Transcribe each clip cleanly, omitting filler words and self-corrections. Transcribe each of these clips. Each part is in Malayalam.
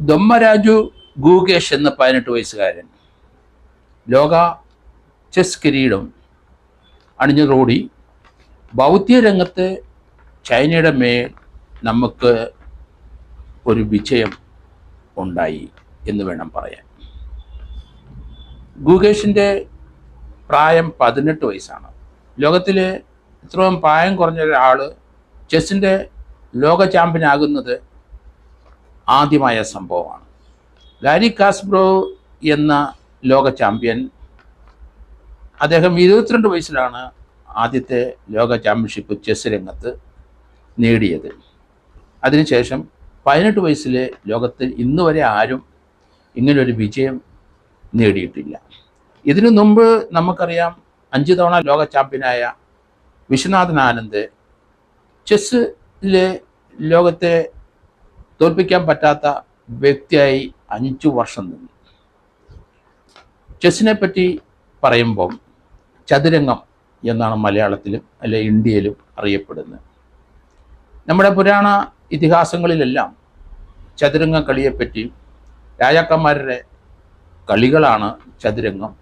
ദൊമ്മരാജു ഗൂഗേഷ് എന്ന 18 വയസ്സുകാരൻ ലോക ചെസ് കിരീടം അണിഞ്ഞതോടി ഭൗതിക രംഗത്ത് ചൈനയുടെ മേൽ നമുക്ക് ഒരു വിജയം ഉണ്ടായി എന്ന് വേണം പറയാൻ. ഗൂഗേഷിൻ്റെ പ്രായം 18 വയസ്സാണ്. ലോകത്തിലെ ഇത്രയും പ്രായം കുറഞ്ഞ ഒരാൾ ചെസ്സിൻ്റെ ലോക ചാമ്പ്യനാകുന്നത് ആദ്യമായ സംഭവമാണ്. ഗാരി കാസ്പറോ എന്ന ലോക ചാമ്പ്യൻ, അദ്ദേഹം 22 വയസ്സിലാണ് ആദ്യത്തെ ലോക ചാമ്പ്യൻഷിപ്പ് ചെസ് രംഗത്ത് നേടിയത്. അതിനുശേഷം 18 വയസ്സിൽ ലോകത്തിൽ ഇന്ന് വരെ ആരും ഇങ്ങനൊരു വിജയം നേടിയിട്ടില്ല. ഇതിനു മുമ്പ് നമുക്കറിയാം 5 തവണ ലോക ചാമ്പ്യനായ വിശ്വനാഥൻ ആനന്ദ് ചെസ്സിലെ ലോകത്തെ തോൽപ്പിക്കാൻ പറ്റാത്ത വ്യക്തിയായി 5 വർഷം നിന്നു. ചെസ്സിനെ പറ്റി പറയുമ്പം ചതുരംഗം എന്നാണ് മലയാളത്തിലും അല്ലെ ഇന്ത്യയിലും അറിയപ്പെടുന്നത്. നമ്മുടെ പുരാണ ഇതിഹാസങ്ങളിലെല്ലാം ചതുരംഗ കളിയെപ്പറ്റി രാജാക്കന്മാരുടെ കളികളാണ് ചതുരംഗം.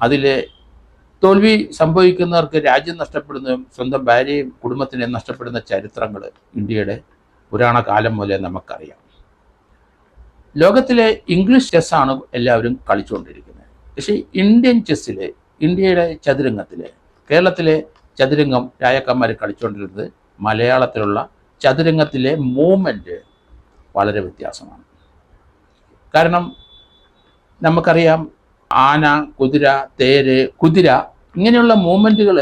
അതിലെ തോൽവി സംഭവിക്കുന്നവർക്ക് രാജ്യം നഷ്ടപ്പെടുന്നതും സ്വന്തം ഭാര്യയും കുടുംബത്തിനെ നഷ്ടപ്പെടുന്ന ചരിത്രങ്ങൾ ഇന്ത്യയുടെ പുരാണ കാലം മുതലേ നമുക്കറിയാം. ലോകത്തിലെ ഇംഗ്ലീഷ് ചെസ്സാണ് എല്ലാവരും കളിച്ചുകൊണ്ടിരിക്കുന്നത്. പക്ഷേ ഇന്ത്യൻ ചെസ്സിലെ, ഇന്ത്യയുടെ ചതുരംഗത്തിലെ, കേരളത്തിലെ ചതുരംഗം രാജാക്കന്മാർ കളിച്ചുകൊണ്ടിരുന്നത് മലയാളത്തിലുള്ള ചതുരംഗത്തിലെ മൂവ്മെൻറ്റ് വളരെ വ്യത്യാസമാണ്. കാരണം നമുക്കറിയാം, ആന, കുതിര, തേര്, കുതിര ഇങ്ങനെയുള്ള മൂവ്മെൻറ്റുകൾ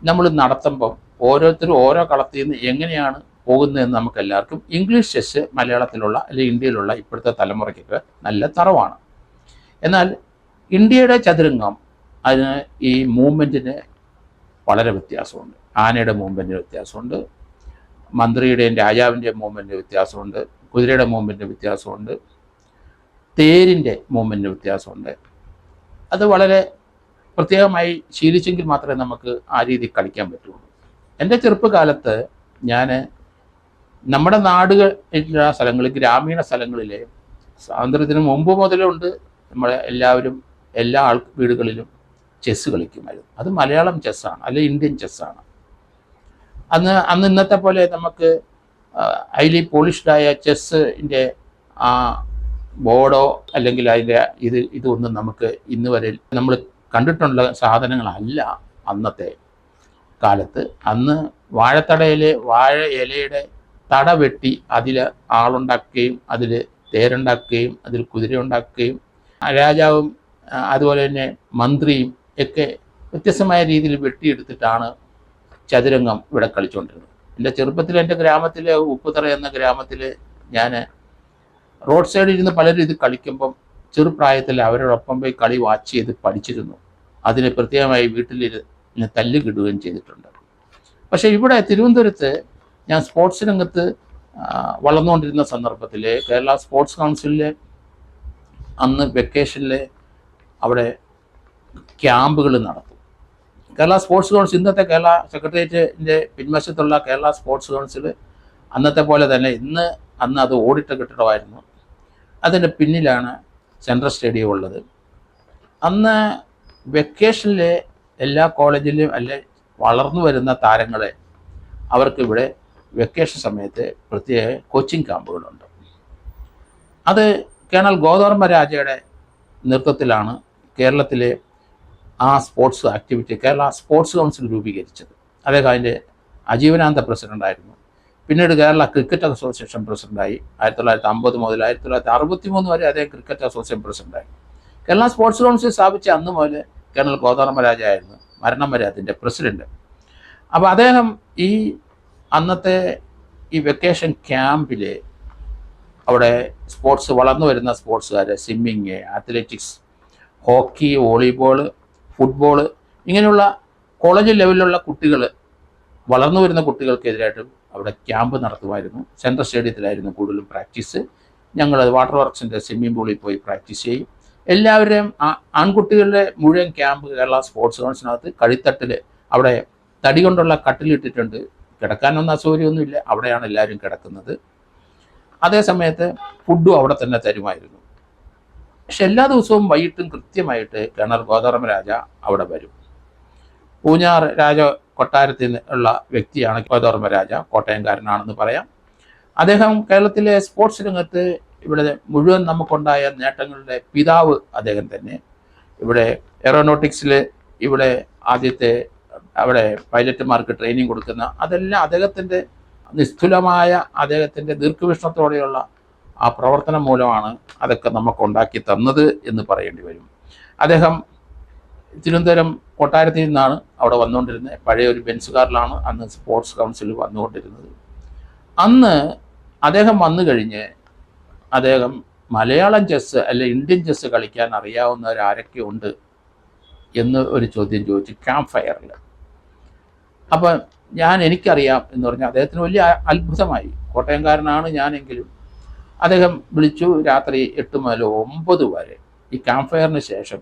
നമ്മൾ നടത്തുമ്പം ഓരോരുത്തരും ഓരോ കളത്തിൽ നിന്ന് എങ്ങനെയാണ് പോകുന്നതെന്ന് നമുക്ക് എല്ലാവർക്കും ഇംഗ്ലീഷ് ചെസ്സ് മലയാളത്തിലുള്ള അല്ലെങ്കിൽ ഇന്ത്യയിലുള്ള ഇപ്പോഴത്തെ തലമുറയ്ക്കൊക്കെ നല്ല തറവാണ്. എന്നാൽ ഇന്ത്യയുടെ ചതുരംഗം അതിന് ഈ മൂവ്മെൻറ്റിന് വളരെ വ്യത്യാസമുണ്ട്. ആനയുടെ മൂവ്മെൻറ്റിന് വ്യത്യാസമുണ്ട്, മന്ത്രിയുടെയും രാജാവിൻ്റെയും മൂവ്മെൻറ്റിന് വ്യത്യാസമുണ്ട്, കുതിരയുടെ മൂവ്മെൻറ്റിന് വ്യത്യാസമുണ്ട്, തേരിൻ്റെ മൂവ്മെൻറ്റിന് വ്യത്യാസമുണ്ട്. അത് വളരെ പ്രത്യേകമായി ശീലിച്ചെങ്കിൽ മാത്രമേ നമുക്ക് ആ രീതി കളിക്കാൻ പറ്റുള്ളൂ. എൻ്റെ ചെറുപ്പകാലത്ത് ഞാൻ നമ്മുടെ നാടുകളിലുള്ള സ്ഥലങ്ങളിൽ, ഗ്രാമീണ സ്ഥലങ്ങളിലെ സ്വാതന്ത്ര്യത്തിന് മുമ്പ് മുതലുണ്ട് നമ്മളെ എല്ലാവരും എല്ലാ വീടുകളിലും ചെസ്സ് കളിക്കുമായിരുന്നു. അത് മലയാളം ചെസ്സാണ്, അല്ലെങ്കിൽ ഇന്ത്യൻ ചെസ്സാണ്. അന്ന് ഇന്നത്തെ പോലെ നമുക്ക് ഹൈലി പോളിഷ്ഡായ ചെസ്സിൻ്റെ ആ ബോർഡോ അല്ലെങ്കിൽ അതിൻ്റെ ഇതൊന്നും നമുക്ക് ഇന്ന് വരെ നമ്മൾ കണ്ടിട്ടുള്ള സാധനങ്ങളല്ല അന്നത്തെ കാലത്ത്. അന്ന് വാഴത്തടയിൽ വാഴ ഇലയുടെ തട വെട്ടി അതിൽ ആളുണ്ടാക്കുകയും അതിൽ തേരുണ്ടാക്കുകയും അതിൽ കുതിര ഉണ്ടാക്കുകയും രാജാവും അതുപോലെ തന്നെ മന്ത്രിയും ഒക്കെ വ്യത്യസ്തമായ രീതിയിൽ വെട്ടിയെടുത്തിട്ടാണ് ചതുരംഗം ഇവിടെ കളിച്ചുകൊണ്ടിരുന്നത്. എൻ്റെ ചെറുപ്പത്തിൽ എൻ്റെ ഗ്രാമത്തിലെ ഉപ്പുതറ എന്ന ഗ്രാമത്തിൽ ഞാൻ റോഡ് സൈഡിൽ ഇരുന്ന് പലരും ഇത് കളിക്കുമ്പം ചെറുപ്രായത്തിൽ അവരോടൊപ്പം പോയി കളി വാച്ച് ചെയ്ത് പഠിച്ചിരുന്നു. അതിന് പ്രത്യേകമായി വീട്ടിലിരുന്ന് തല്ല് കിടുകയും ചെയ്തിട്ടുണ്ട്. പക്ഷേ ഇവിടെ തിരുവനന്തപുരത്ത് ഞാൻ സ്പോർട്സ് രംഗത്ത് വളർന്നുകൊണ്ടിരുന്ന സന്ദർഭത്തിൽ കേരള സ്പോർട്സ് കൗൺസിലിലെ അന്ന് വെക്കേഷനിൽ അവിടെ ക്യാമ്പുകൾ നടത്തും. കേരള സ്പോർട്സ് കൗൺസിൽ, ഇന്നത്തെ കേരള സെക്രട്ടേറിയറ്റിൻ്റെ പിൻവശത്തുള്ള കേരള സ്പോർട്സ് കൗൺസിൽ അന്നത്തെ പോലെ തന്നെ അന്ന് അത് ഓടിട്ട കെട്ടിടമായിരുന്നു. അതിൻ്റെ പിന്നിലാണ് സെൻട്രൽ സ്റ്റേഡിയം ഉള്ളത്. അന്ന് വെക്കേഷനിൽ എല്ലാ കോളേജിലും അല്ലെ വളർന്നു വരുന്ന താരങ്ങളെ അവർക്ക് ഇവിടെ വെക്കേഷൻ സമയത്ത് പ്രത്യേക കോച്ചിങ് ക്യാമ്പുകളുണ്ട്. അത് കേണൽ ഗോദവർമ്മ രാജയുടെ നേതൃത്വത്തിലാണ് കേരളത്തിലെ ആ sports activity Kerala sports council രൂപീകരിച്ചത്. അദ്ദേഹം അതിൻ്റെ അജീവനാന്ത പ്രസിഡൻ്റായിരുന്നു. പിന്നീട് കേരള ക്രിക്കറ്റ് അസോസിയേഷൻ പ്രസിഡൻ്റായി. 1950 മുതൽ 1963 വരെ അദ്ദേഹം ക്രിക്കറ്റ് അസോസിയേഷൻ പ്രസിഡൻ്റായി. കേരള സ്പോർട്സ് കൗൺസിൽ സ്ഥാപിച്ച അന്ന് മുതൽ കേണൽ ഗോദവർമ്മ രാജയായിരുന്നു മരണം വരെ അതിൻ്റെ പ്രസിഡന്റ്. അപ്പോൾ അദ്ദേഹം ഈ അന്നത്തെ ഈ വെക്കേഷൻ ക്യാമ്പിൽ അവിടെ സ്പോർട്സ് വളർന്നു വരുന്ന സ്പോർട്സുകാർ, swimming, athletics, hockey, volleyball, football ഇങ്ങനെയുള്ള കോളേജ് ലെവലിലുള്ള കുട്ടികൾ, വളർന്നു വരുന്ന കുട്ടികൾക്കെതിരായിട്ടും അവിടെ ക്യാമ്പ് നടത്തുമായിരുന്നു. സെൻട്രൽ സ്റ്റേഡിയത്തിലായിരുന്നു കൂടുതലും പ്രാക്ടീസ്. ഞങ്ങൾ വാട്ടർ വർക്സിൻ്റെ സ്വിമ്മിംഗ് പൂളിൽ പോയി പ്രാക്ടീസ് ചെയ്യും. എല്ലാവരെയും ആൺകുട്ടികളുടെ മുഴുവൻ ക്യാമ്പ് കേരള സ്പോർട്സ് കൗൺസിലിനകത്ത് കളിത്തട്ടിൽ അവിടെ തടി കൊണ്ടുള്ള കട്ടിലിട്ടിട്ടുണ്ട്. കിടക്കാനൊന്നും അസൗകര്യമൊന്നുമില്ല, അവിടെയാണ് എല്ലാവരും കിടക്കുന്നത്. അതേ സമയത്ത് ഫുഡും അവിടെ തന്നെ തരുമായിരുന്നു. പക്ഷെ എല്ലാ ദിവസവും വൈകിട്ടും കൃത്യമായിട്ട് കേണൽ ഗോദവർമ്മരാജ അവിടെ വരും. പൂഞ്ഞാർ രാജ കൊട്ടാരത്തിൽ ഉള്ള വ്യക്തിയാണ് ഗോദവർമ്മരാജ, കോട്ടയംകാരനാണെന്ന് പറയാം. അദ്ദേഹം കേരളത്തിലെ സ്പോർട്സ് രംഗത്ത് ഇവിടെ മുഴുവൻ നമുക്കുണ്ടായ നേട്ടങ്ങളുടെ പിതാവ് അദ്ദേഹം തന്നെ. ഇവിടെ എയറോനോട്ടിക്സിൽ ഇവിടെ ആദ്യത്തെ അവിടെ പൈലറ്റുമാർക്ക് ട്രെയിനിങ് കൊടുക്കുന്ന അതെല്ലാം അദ്ദേഹത്തിൻ്റെ നിസ്തുലമായ അദ്ദേഹത്തിൻ്റെ ദീർഘവീക്ഷണത്തോടെയുള്ള ആ പ്രവർത്തനം മൂലമാണ് അതൊക്കെ നമുക്ക് ഉണ്ടാക്കി തന്നത് എന്ന് പറയേണ്ടി വരും. അദ്ദേഹം തിരുവനന്തപുരം കൊട്ടാരത്തിൽ നിന്നാണ് അവിടെ വന്നുകൊണ്ടിരുന്നത്. പഴയ ഒരു ബെൻസ് കാറിലാണ് അന്ന് സ്പോർട്സ് കൗൺസിൽ വന്നുകൊണ്ടിരുന്നത്. അന്ന് അദ്ദേഹം വന്നു കഴിഞ്ഞ് അദ്ദേഹം മലയാളം ചെസ്സ് അല്ലെ ഇന്ത്യൻ ചെസ്സ് കളിക്കാൻ അറിയാവുന്നവരാരൊക്കെ ഉണ്ട് എന്ന് ഒരു ചോദ്യം ചോദിച്ചു ക്യാമ്പ് ഫയറിൽ. അപ്പം എനിക്കറിയാം എന്ന് പറഞ്ഞാൽ അദ്ദേഹത്തിന് വലിയ അത്ഭുതമായി. കോട്ടയംകാരനാണ് ഞാനെങ്കിലും അദ്ദേഹം വിളിച്ചു. രാത്രി 8 മുതൽ 9 വരെ ഈ ക്യാമ്പ് ഫയറിന് ശേഷം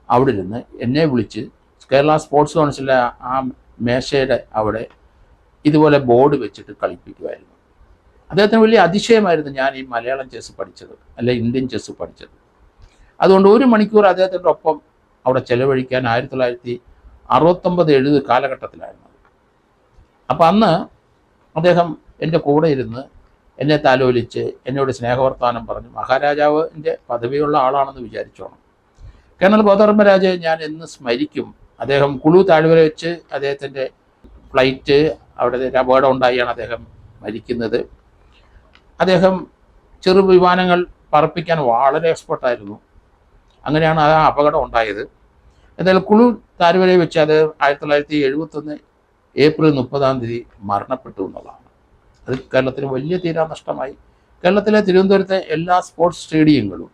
അവിടെ ഇരുന്ന് എന്നെ വിളിച്ച് കേരള സ്പോർട്സ് കൗൺസിലെ ആ മേശയുടെ അവിടെ ഇതുപോലെ ബോർഡ് വെച്ചിട്ട് കളിപ്പിക്കുമായിരുന്നു. അദ്ദേഹത്തിന് വലിയ അതിശയമായിരുന്നു ഞാൻ ഈ മലയാളം ചെസ്സ് പഠിച്ചത് അല്ലെ ഇന്ത്യൻ ചെസ്സ് പഠിച്ചത്. അതുകൊണ്ട് 1 മണിക്കൂർ അദ്ദേഹത്തിൻ്റെ ഒപ്പം അവിടെ ചെലവഴിക്കാൻ 1969-70 കാലഘട്ടത്തിലായിരുന്നു. അപ്പം അന്ന് അദ്ദേഹം എൻ്റെ കൂടെ ഇരുന്ന് എന്നെ താലോലിച്ച് എന്നോട് സ്നേഹവർത്താനം പറഞ്ഞു. മഹാരാജാവിൻ്റെ പദവിയുള്ള ആളാണെന്ന് വിചാരിച്ചോണം. കേണൽ ഗോദവർമ്മരാജയെ ഞാൻ എന്ന് സ്മരിക്കും. അദ്ദേഹം കുളു താഴ്വര വെച്ച് അദ്ദേഹത്തിൻ്റെ ഫ്ലൈറ്റ് അവിടെ ഒരു അപകടം ഉണ്ടായാണ് അദ്ദേഹം മരിക്കുന്നത്. അദ്ദേഹം ചെറു വിമാനങ്ങൾ പറപ്പിക്കാൻ വളരെ എക്സ്പെർട്ടായിരുന്നു. അങ്ങനെയാണ് ആ അപകടം ഉണ്ടായത്. എന്തായാലും കുളു താഴ്വരയിൽ വെച്ച് അത് 1971 ഏപ്രിൽ 30 മരണപ്പെട്ടു എന്നുള്ളതാണ്. അത് കേരളത്തിന് വലിയ തീരാ നഷ്ടമായി. കേരളത്തിലെ തിരുവനന്തപുരത്തെ എല്ലാ സ്പോർട്സ് സ്റ്റേഡിയങ്ങളും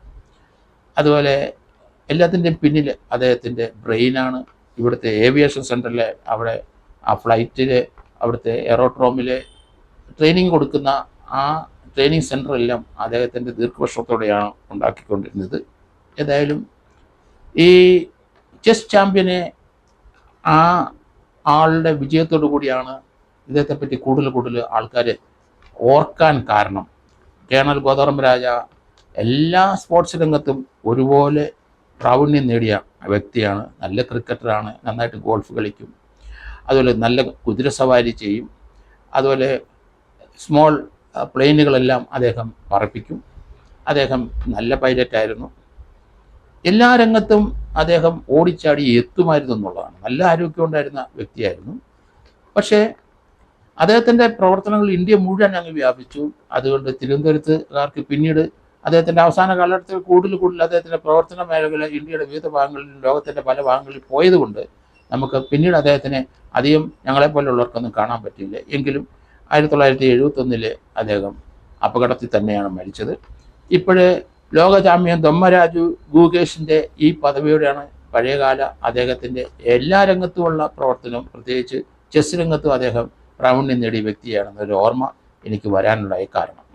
അതുപോലെ എല്ലാത്തിൻ്റെയും പിന്നിൽ അദ്ദേഹത്തിൻ്റെ ബ്രെയിനാണ്. ഇവിടുത്തെ ഏവിയേഷൻ സെൻറ്ററിലെ അവിടെ ആ ഫ്ലൈറ്റിൽ അവിടുത്തെ എയറോഡ്രോമിൽ ട്രെയിനിങ് കൊടുക്കുന്ന ആ ട്രെയിനിങ് സെൻറ്ററെല്ലാം അദ്ദേഹത്തിൻ്റെ ദീർഘവർഷത്തോടെയാണ് ഉണ്ടാക്കിക്കൊണ്ടിരുന്നത്. ഏതായാലും ഈ ചെസ് ചാമ്പ്യനെ ആ ആളുടെ വിജയത്തോടു കൂടിയാണ് ഇദ്ദേഹത്തെപ്പറ്റി കൂടുതൽ ആൾക്കാർ ഓർക്കാൻ കാരണം. കേണൽ ഗോദവർമ്മരാജ എല്ലാ സ്പോർട്സ് രംഗത്തും ഒരുപോലെ പ്രാവീണ്യം നേടിയ വ്യക്തിയാണ്. നല്ല ക്രിക്കറ്ററാണ്, നന്നായിട്ട് ഗോൾഫ് കളിക്കും, അതുപോലെ നല്ല കുതിരസവാരി ചെയ്യും, അതുപോലെ സ്മോൾ പ്ലെയിനുകളെല്ലാം അദ്ദേഹം പറപ്പിക്കും. അദ്ദേഹം നല്ല പൈലറ്റായിരുന്നു. എല്ലാ രംഗത്തും അദ്ദേഹം ഓടിച്ചാടി എത്തുമായിരുന്നു എന്നുള്ളതാണ്. നല്ല ആരോഗ്യമുണ്ടായിരുന്ന വ്യക്തിയായിരുന്നു. പക്ഷേ അദ്ദേഹത്തിൻ്റെ പ്രവർത്തനങ്ങൾ ഇന്ത്യ മുഴുവൻ അങ്ങ് വ്യാപിച്ചു. അതുകൊണ്ട് തിരുവനന്തപുരത്തുകാർക്ക് പിന്നീട് അദ്ദേഹത്തിൻ്റെ അവസാന കാലഘട്ടത്തിൽ കൂടുതൽ അദ്ദേഹത്തിൻ്റെ പ്രവർത്തന മേഖല ഇന്ത്യയുടെ വിവിധ ഭാഗങ്ങളിൽ ലോകത്തിൻ്റെ പല ഭാഗങ്ങളിൽ പോയതുകൊണ്ട് നമുക്ക് പിന്നീട് അദ്ദേഹത്തിനെ അധികം ഞങ്ങളെപ്പോലുള്ളവർക്കൊന്നും കാണാൻ പറ്റിയില്ല. എങ്കിലും 1971 അദ്ദേഹം അപകടത്തിൽ തന്നെയാണ് മരിച്ചത്. ഇപ്പോഴേ ലോക ചാമ്പ്യൻ ദൊമ്മരാജു ഗൂഗേഷിൻ്റെ ഈ പദവിയോടെയാണ് പഴയകാല അദ്ദേഹത്തിൻ്റെ എല്ലാ രംഗത്തുമുള്ള പ്രവർത്തനം, പ്രത്യേകിച്ച് ചെസ് രംഗത്തും അദ്ദേഹം പ്രാവീണ്യം നേടിയ വ്യക്തിയാണെന്നൊരു ഓർമ്മ എനിക്ക് വരാനുണ്ടായ കാരണം.